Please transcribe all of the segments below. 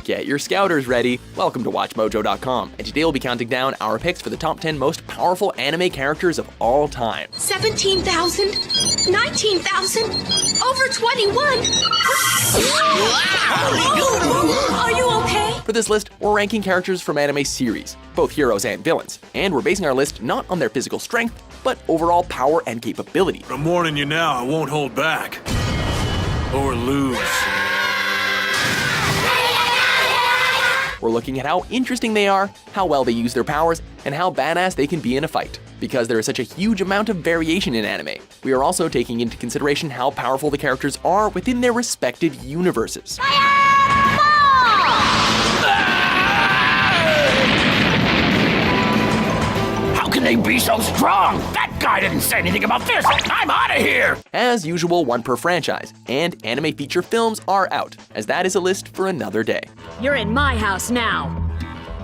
Get your scouters ready. Welcome to WatchMojo.com, and today we'll be counting down our picks for the top 10 most powerful anime characters of all time. 17,000? 19,000? Over 21? Are you okay? For this list, we're ranking characters from anime series, both heroes and villains, and we're basing our list not on their physical strength, but overall power and capability. I'm warning you now, I won't hold back. Or lose. We're looking at how interesting they are, how well they use their powers, and how badass they can be in a fight. Because there is such a huge amount of variation in anime, we are also taking into consideration how powerful the characters are within their respective universes. How can they be so strong? That guy didn't say anything about this! I'm out of here! As usual, one per franchise, and anime feature films are out, as that is a list for another day. You're in my house now.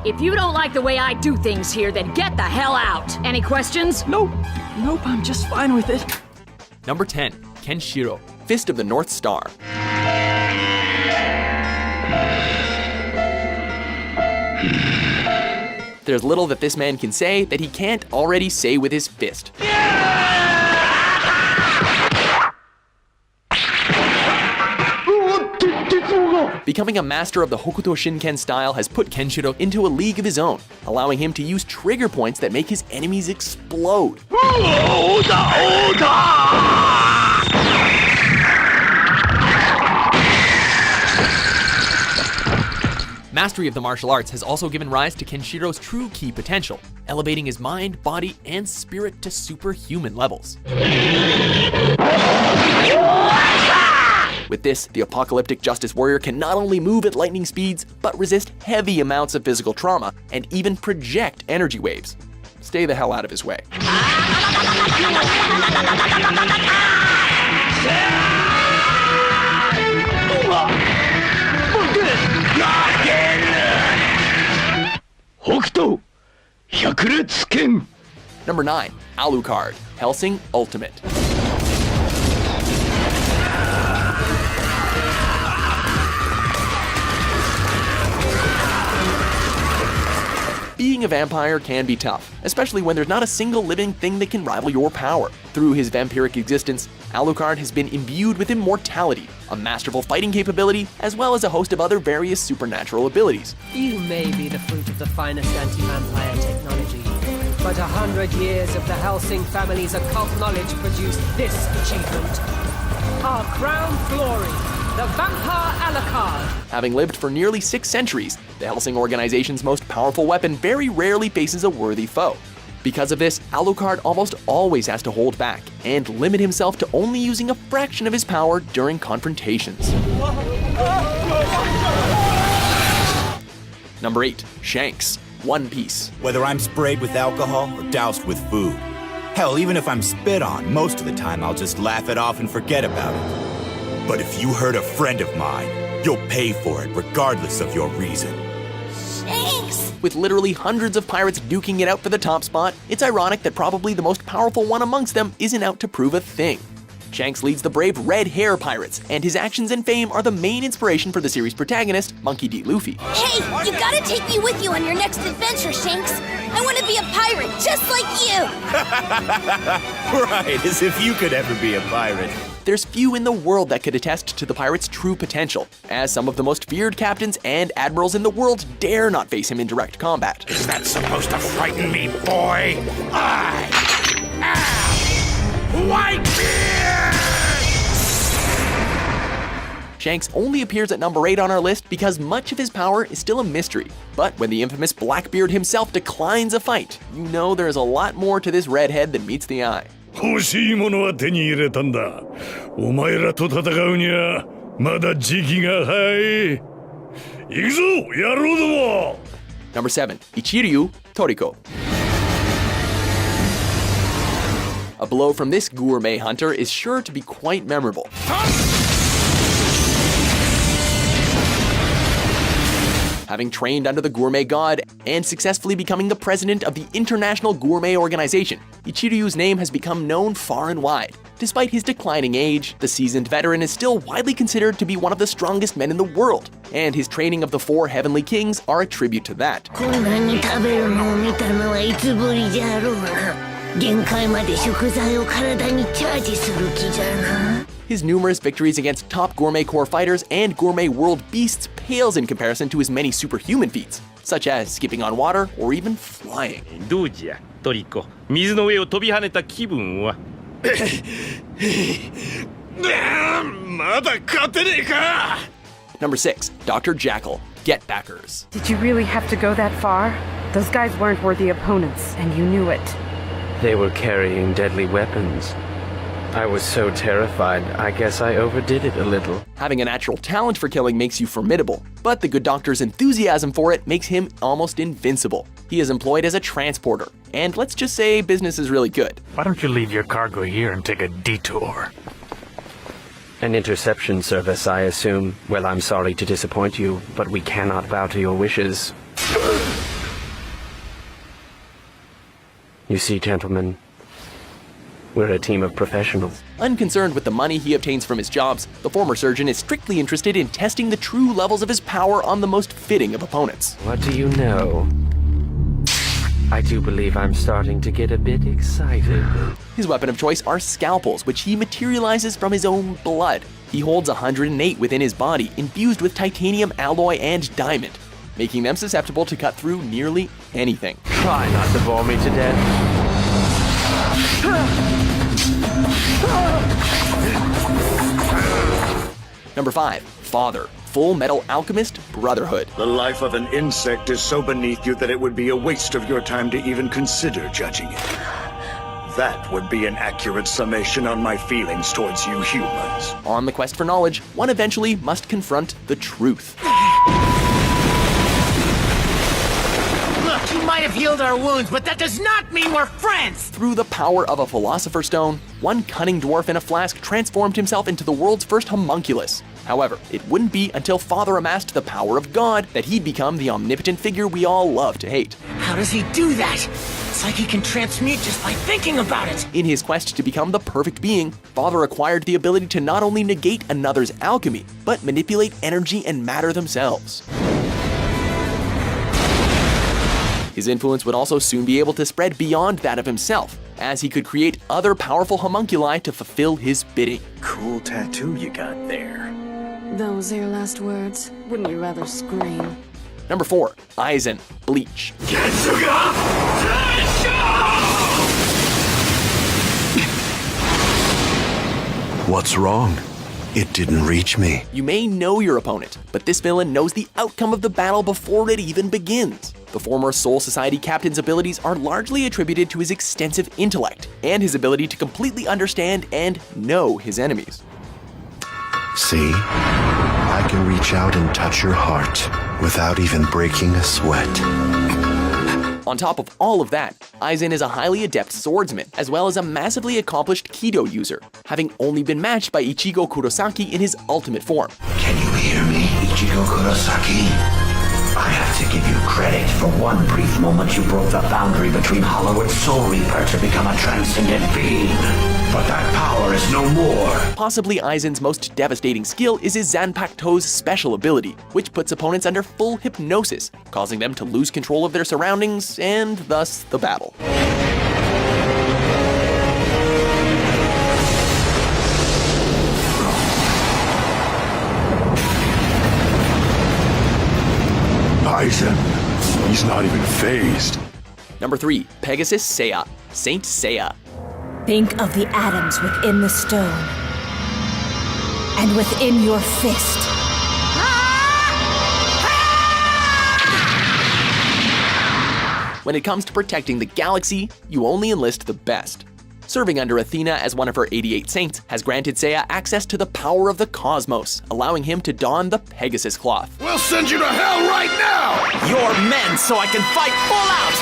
If you don't like the way I do things here, then get the hell out. Any questions? Nope, I'm just fine with it. Number 10, Kenshiro, Fist of the North Star. There's little that this man can say that he can't already say with his fist. Becoming a master of the Hokuto Shinken style has put Kenshiro into a league of his own, allowing him to use trigger points that make his enemies explode. Mastery of the martial arts has also given rise to Kenshiro's true ki potential, elevating his mind, body, and spirit to superhuman levels. With this, the apocalyptic Justice Warrior can not only move at lightning speeds, but resist heavy amounts of physical trauma and even project energy waves. Stay the hell out of his way. Number 9, Alucard, Hellsing Ultimate. Being a vampire can be tough, especially when there's not a single living thing that can rival your power. Through his vampiric existence, Alucard has been imbued with immortality, a masterful fighting capability, as well as a host of other various supernatural abilities. You may be the fruit of the finest anti-vampire technology, but 100 years of the Hellsing family's occult knowledge produced this achievement. Our crown glory, the Vampire Alucard. Having lived for nearly 6 centuries, the Hellsing organization's most powerful weapon very rarely faces a worthy foe. Because of this, Alucard almost always has to hold back and limit himself to only using a fraction of his power during confrontations. Number 8, Shanks, One Piece. Whether I'm sprayed with alcohol or doused with food. Hell, even if I'm spit on, most of the time I'll just laugh it off and forget about it. But if you hurt a friend of mine, you'll pay for it regardless of your reason. Thanks. With literally hundreds of pirates duking it out for the top spot, it's ironic that probably the most powerful one amongst them isn't out to prove a thing. Shanks leads the brave Red Hair Pirates, and his actions and fame are the main inspiration for the series' protagonist, Monkey D. Luffy. Hey, you gotta take me with you on your next adventure, Shanks. I want to be a pirate just like you. Right, as if you could ever be a pirate. There's few in the world that could attest to the pirate's true potential, as some of the most feared captains and admirals in the world dare not face him in direct combat. Is that supposed to frighten me, boy? I am Whitebeard! Shanks only appears at number 8 on our list because much of his power is still a mystery. But when the infamous Blackbeard himself declines a fight, you know there's a lot more to this redhead than meets the eye. 欲しいものは手に入れたんだ。お前らと戦うにはまだ時期が早い。行くぞ、野郎ども! Number 7, Ichiryu Toriko. A blow from this gourmet hunter is sure to be quite memorable. having trained under the gourmet god and successfully becoming the president of the International Gourmet Organization. Ichiryu's name has become known far and wide. Despite his declining age, the seasoned veteran is still widely considered to be one of the strongest men in the world, and his training of the 4 heavenly kings are a tribute to that. こんなに食べるのを見たのはいつぶりじゃろうな。限界まで食材を体にチャージする気じゃな。 His numerous victories against top Gourmet Corps fighters and Gourmet World beasts pales in comparison to his many superhuman feats, such as skipping on water or even flying. どうじゃトリコ、水の上を飛び跳ねた気分は。まだ勝てねえか。 Number 6, Dr. Jackal, Getbackers. Did you really have to go that far? Those guys weren't worthy opponents, and you knew it. They were carrying deadly weapons. I was so terrified, I guess I overdid it a little. Having a natural talent for killing makes you formidable, but the good doctor's enthusiasm for it makes him almost invincible. He is employed as a transporter, and let's just say business is really good. Why don't you leave your cargo here and take a detour? An interception service, I assume. Well, I'm sorry to disappoint you, but we cannot bow to your wishes. You see, gentlemen, we're a team of professionals. Unconcerned with the money he obtains from his jobs, the former surgeon is strictly interested in testing the true levels of his power on the most fitting of opponents. What do you know? I do believe I'm starting to get a bit excited. His weapon of choice are scalpels, which he materializes from his own blood. He holds 108 within his body, infused with titanium alloy and diamond, making them susceptible to cut through nearly anything. Try not to bore me to death. Number 5, Father, Full Metal Alchemist Brotherhood. The life of an insect is so beneath you that it would be a waste of your time to even consider judging it. That would be an accurate summation on my feelings towards you humans. On the quest for knowledge, one eventually must confront the truth. Look, you might have healed our wounds, but that does not mean we're friends! Through the power of a Philosopher's Stone, one cunning dwarf in a flask transformed himself into the world's first homunculus. However, it wouldn't be until Father amassed the power of God that he'd become the omnipotent figure we all love to hate. How does he do that? It's like he can transmute just by thinking about it. In his quest to become the perfect being, Father acquired the ability to not only negate another's alchemy, but manipulate energy and matter themselves. His influence would also soon be able to spread beyond that of himself, as he could create other powerful homunculi to fulfill his bidding. Cool tattoo you got there. Those are your last words? Wouldn't you rather scream? Number 4, Aizen, Bleach. What's wrong? It didn't reach me. You may know your opponent, but this villain knows the outcome of the battle before it even begins. The former Soul Society captain's abilities are largely attributed to his extensive intellect and his ability to completely understand and know his enemies. See? I can reach out and touch your heart without even breaking a sweat. On top of all of that, Aizen is a highly adept swordsman, as well as a massively accomplished Kido user, having only been matched by Ichigo Kurosaki in his ultimate form. Can you hear me, Ichigo Kurosaki? I have to give you credit. For one brief moment, you broke the boundary between Hollow and Soul Reaper to become a transcendent being. But that power is no more. Possibly Aizen's most devastating skill is his Zanpakuto's special ability, which puts opponents under full hypnosis, causing them to lose control of their surroundings and thus the battle. Aizen, he's not even phased. Number 3, Pegasus Seiya, Saint Seiya. Think of the atoms within the stone and within your fist. When it comes to protecting the galaxy, you only enlist the best. Serving under Athena as one of her 88 saints has granted Seiya access to the power of the cosmos, allowing him to don the Pegasus cloth. We'll send you to hell right now! You're men, so I can fight full out!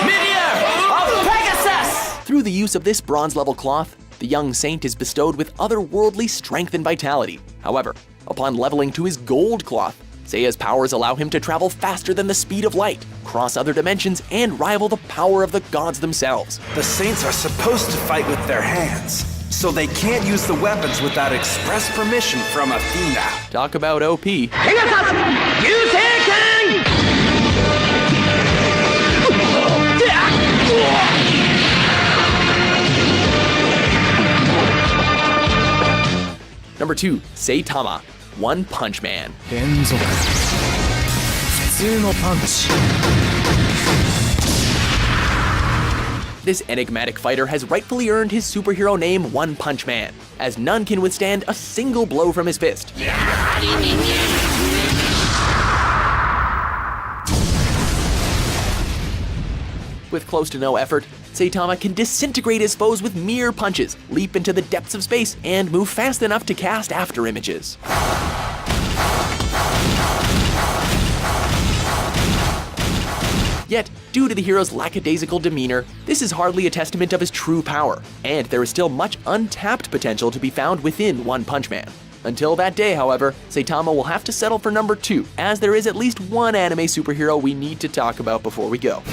Meteor of Pegasus! Through the use of this bronze-level cloth, the young saint is bestowed with otherworldly strength and vitality. However, upon leveling to his gold cloth, Seiya's powers allow him to travel faster than the speed of light, cross other dimensions, and rival the power of the gods themselves. The saints are supposed to fight with their hands, so they can't use the weapons without express permission from Athena. Talk about OP. Number 2, Saitama, One Punch Man. This enigmatic fighter has rightfully earned his superhero name One Punch Man, as none can withstand a single blow from his fist. With close to no effort, Saitama can disintegrate his foes with mere punches, leap into the depths of space, and move fast enough to cast after images. Yet, due to the hero's lackadaisical demeanor, this is hardly a testament of his true power, and there is still much untapped potential to be found within One Punch Man. Until that day, however, Saitama will have to settle for number 2, as there is at least one anime superhero we need to talk about before we go.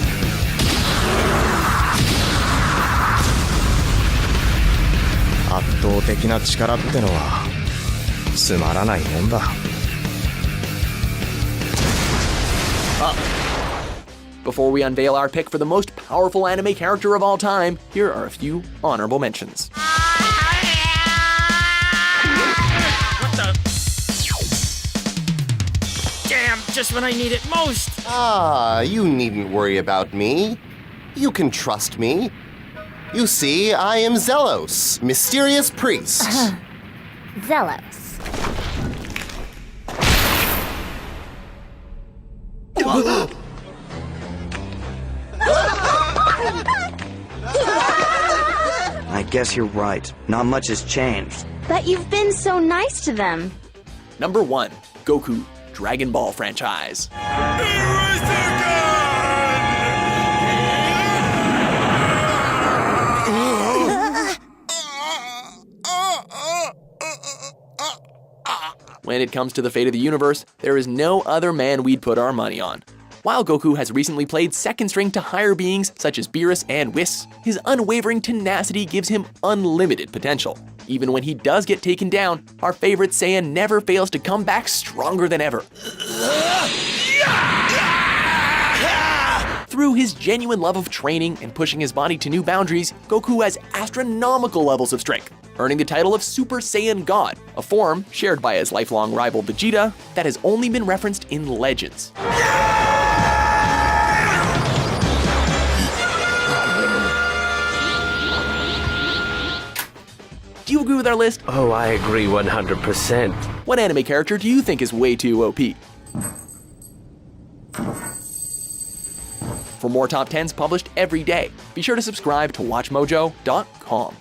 Before we unveil our pick for the most powerful anime character of all time, here are a few honorable mentions. What the? Damn, just when I need it most. Ah, you needn't worry about me. You can trust me. You see, I am Zelos, mysterious priest. Zelos. I guess you're right. Not much has changed. But you've been so nice to them. Number 1, Goku, Dragon Ball franchise. When it comes to the fate of the universe, there is no other man we'd put our money on. While Goku has recently played second string to higher beings such as Beerus and Whis, his unwavering tenacity gives him unlimited potential. Even when he does get taken down, our favorite Saiyan never fails to come back stronger than ever. Through his genuine love of training and pushing his body to new boundaries, Goku has astronomical levels of strength, earning the title of Super Saiyan God, a form shared by his lifelong rival Vegeta that has only been referenced in legends. Do you agree with our list? Oh, I agree 100%. What anime character do you think is way too OP? For more top 10s published every day, be sure to subscribe to WatchMojo.com.